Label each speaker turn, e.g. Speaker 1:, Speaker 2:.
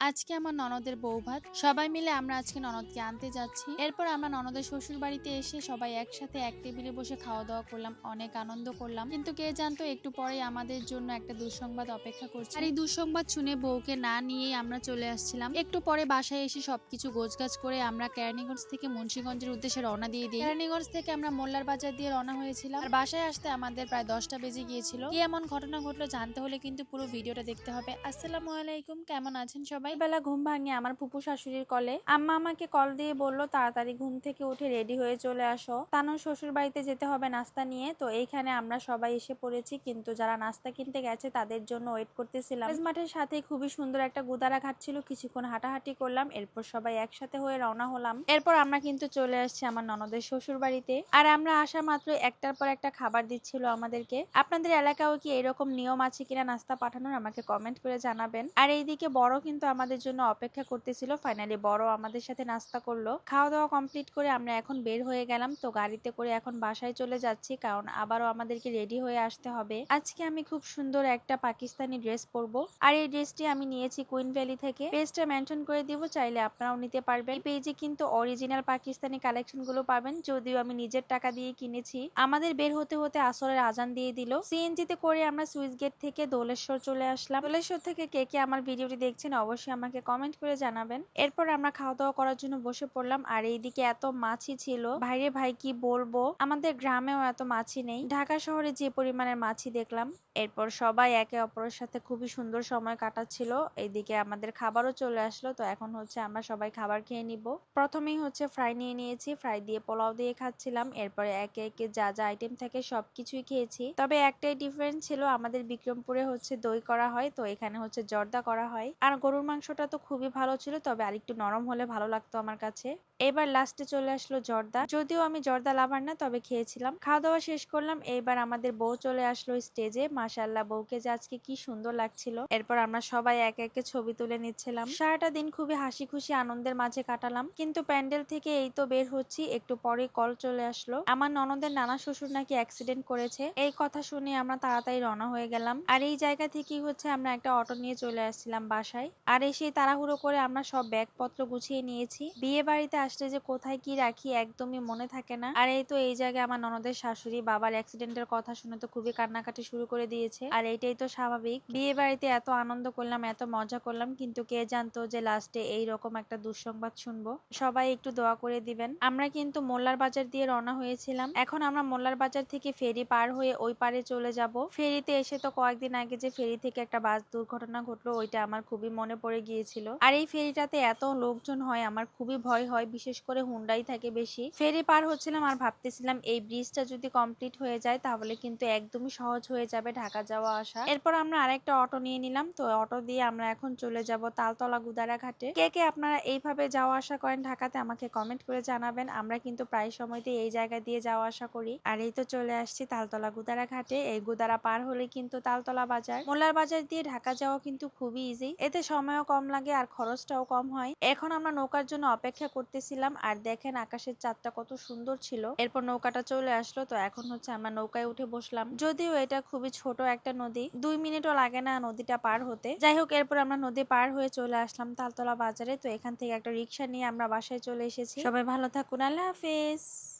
Speaker 1: আজকে আমার ননদের বউ ভাত, সবাই মিলে আমরা আজকে ননদকে আনতে যাচ্ছি। এরপর আমরা ননদের শ্বশুর বাড়িতে এসে সবাই একসাথে এক টেবিলে বসে খাওয়া দাওয়া করলাম, অনেক আনন্দ করলাম। কিন্তু কে জানতো একটু পরেই আমাদের জন্য একটা দুঃসংবাদ অপেক্ষা করছে। আর এই দুঃসংবাদ শুনে বউকে না নিয়েই আমরা চলে আসছিলাম। একটু পরে বাসায় এসে সবকিছু গোছগাছ করে আমরা কেরানীগঞ্জ থেকে মুন্সিগঞ্জের উদ্দেশ্যে রওনা দিয়ে দিই। কেরানীগঞ্জ থেকে আমরা মোল্লার বাজার দিয়ে রওনা হয়েছিলাম। আর বাসায় আসতে আমাদের প্রায় 10টা বেজে গিয়েছিল। কি এমন ঘটনা ঘটলো জানতে হলে কিন্তু পুরো ভিডিওটা দেখতে হবে। আসসালামু আলাইকুম, কেমন আছেন সবাই? বেলা ঘুম ভাঙে আমার ফুপু শাশুড়ির কলে। আম্মা আমাকে কল দিয়ে বলল তাড়াতাড়ি ঘুম থেকে উঠে রেডি হয়ে চলে আসো, তানুর শ্বশুর বাড়িতে যেতে হবে নাস্তা নিয়ে। তো এইখানে আমরা সবাই এসে পড়েছি, কিন্তু যারা নাস্তা কিনতে গেছে তাদের জন্য ওয়েট করতেছিলাম। মাঠের সাথে খুবই সুন্দর একটা গুদারা ঘাট ছিল, কিছুক্ষণ হাঁটাহাঁটি করলাম, এরপর সবাই একসাথে হয়ে রওনা হলাম। এরপর আমরা কিন্তু চলে আসছি আমার ননদের শ্বশুর বাড়িতে। আর আমরা আসা মাত্র একটার পর একটা খাবার দিচ্ছিল আমাদেরকে। আপনাদের এলাকাও কি এরকম নিয়ম আছে কিনা নাস্তা পাঠানোর, আমাকে কমেন্ট করে জানাবেন। আর এইদিকে বড় কিন্তু আমাদের জন্য অপেক্ষা করতেছিল। ফাইনালি বড় আমাদের সাথে নাস্তা করলো। খাওয়া দাওয়া কমপ্লিট করে আমরা এখন বের হয়ে গেলাম। তো গাড়িতে করে এখন বাসায় চলে যাচ্ছি, কারণ আবারও আমাদেরকে রেডি হয়ে আসতে হবে। আজকে আমি খুব সুন্দর একটা পাকিস্তানি ড্রেস পরবো। আর এই ড্রেসটি আমি নিয়েছি কুইন ভ্যালি থেকে। পেজটা মেনশন করে দিব, চাইলে আপনারাও নিতে পারবেন। এই পেজে কিন্তু অরিজিনাল পাকিস্তানি কালেকশন গুলো পাবেন, যদিও আমি নিজের টাকা দিয়ে কিনেছি। আমাদের বের হতে হতে আসরের আজান দিয়ে দিল। সিএনজি তে করে আমরা সুইচ গেট থেকে দোলেশ্বর চলে আসলাম। দোলেশ্বর থেকে কে কে আমার ভিডিওটি দেখছেন অবশ্যই আমাকে কমেন্ট করে জানাবেন। এরপর আমরা খাওয়া দাওয়া করার জন্য বসে পড়লাম। আর এইদিকে এত মাছি ছিল, ভাইরে ভাই কি বলবো, আমাদের গ্রামেও এত মাছি নেই, ঢাকা শহরে যে পরিমাণের মাছি দেখলাম। এরপর সবাই একে অপরের সাথে খুবই সুন্দর সময় কাটাচ্ছিল। এইদিকে আমাদের খাবারও চলে আসলো। তো এখন হচ্ছে আমরা সবাই খাবার খেয়ে নিব। প্রথমেই হচ্ছে ফ্রাই নিয়ে নিয়েছি, ফ্রাই দিয়ে পোলাও দিয়ে খাচ্ছিলাম। এরপরে একে একে যা যা আইটেম থাকে সবকিছুই খেয়েছি। তবে একটাই ডিফারেন্স ছিল, আমাদের বিক্রমপুরে হচ্ছে দই করা হয়, তো এখানে হচ্ছে জর্দা করা হয়। আর গরুর মাংসটা তো খুবই ভালো ছিল, তবে আরেকটু নরম হলে ভালো লাগতো আমার কাছে। এবার লাস্টে চলে আসলো জর্দা, যদিও আমি জর্দা লাভার না, তবে খেয়েছিলাম। খাওয়া দাওয়া শেষ করলাম। এইবার আমাদের বউ চলে আসলো স্টেজে। মাশাআল্লাহ, বউকে যে আজকে কি সুন্দর লাগছিল। এরপর আমরা সবাই একে একে ছবি তুলে নিচ্ছিলাম। সারাটা দিন খুবই হাসি খুশি আনন্দের মাঝে কাটালাম। কিন্তু প্যান্ডেল থেকে এই তো বের হচ্ছি, একটু পরে কল চলে আসলো আমার ননদের নানা শ্বশুর নাকি অ্যাক্সিডেন্ট করেছে। এই কথা শুনে আমরা তাড়াতাড়ি রওনা হয়ে গেলাম। আর এই জায়গা থেকেই হচ্ছে আমরা একটা অটো নিয়ে চলে আসছিলাম বাসায়। আর এসে তাড়াহুড়ো করে আমরা সব ব্যাগপত্র গুছিয়ে নিয়েছি। বিয়ে বাড়িতে আসলে যে কোথায় কি রাখি একদমই মনে থাকে না। আর এই তো এই জায়গায় আমার ননদের শাশুড়ি বাবার অ্যাক্সিডেন্টের কথা শুনে তো খুবই কান্নাকাটি শুরু করে দিয়েছে। আর এইটাই তো স্বাভাবিক, বিয়ে বাড়িতে এত আনন্দ করলাম, এত মজা করলাম, কিন্তু কে জানতো যে লাস্টে এইরকম একটা দুঃসংবাদ শুনবো। সবাই একটু দোয়া করে দিবেন। আমরা কিন্তু মোল্লার বাজার দিয়ে রওনা হয়েছিলাম। এখন আমরা মোল্লার বাজার থেকে ফেরি পার হয়ে ওই পারে চলে যাব। ফেরিতে এসে তো কয়েকদিন আগে যে ফেরি থেকে একটা বাস দুর্ঘটনা ঘটলো, ওইটা আমার খুবই মনে পড়ে গিয়েছিল। আর এই ফেরিটাতে এত লোকজন হয়, আমার খুবই ভয় হয়, বিশেষ করে হুন্ডাই থাকে বেশি। ফেরি পার হচ্ছিলাম আর ভাবতেছিলাম এই ব্রিজটা যদি কমপ্লিট হয়ে যায় তাহলে কিন্তু একদমই সহজ হয়ে যাবে ঢাকা যাওয়া আসা। এরপর আমরা আরেকটা অটো নিয়ে নিলাম। তো অটো দিয়ে আমরা এখন চলে যাব তালতলা গুদারা ঘাটে। কে কে আপনারা এইভাবে যাওয়া আসা করেন ঢাকাতে আমাকে কমেন্ট করে জানাবেন। আমরা কিন্তু প্রায় সময়তে এই জায়গা দিয়ে যাওয়া আসা করি। আর এই তো চলে আসছি তালতলা গুদারা ঘাটে। এই গুদারা পার হলে কিন্তু তালতলা বাজার। মোল্লার বাজার দিয়ে ঢাকা যাওয়া কিন্তু খুবই ইজি, এতে সময়ও কম লাগে আর খরচটাও কম হয়। এখন আমরা নৌকার জন্য অপেক্ষা করতেছিলাম। আর দেখেন আকাশের চাঁদটা কত সুন্দর ছিল। এরপর নৌকাটা চলে আসলো। তো এখন হচ্ছে আমরা নৌকায় উঠে বসলাম, যদিও এটা খুবই ছোট একটা নদী, 2 মিনিটও লাগে না নদীটা পার হতে। যাই হোক, এরপর আমরা নদী পার হয়ে চলে আসলাম তালতলা বাজারে। তো এখান থেকে একটা রিক্সা নিয়ে আমরা বাসায় চলে এসেছি। সবাই ভালো থাকুন, আল্লাহ হাফেজ।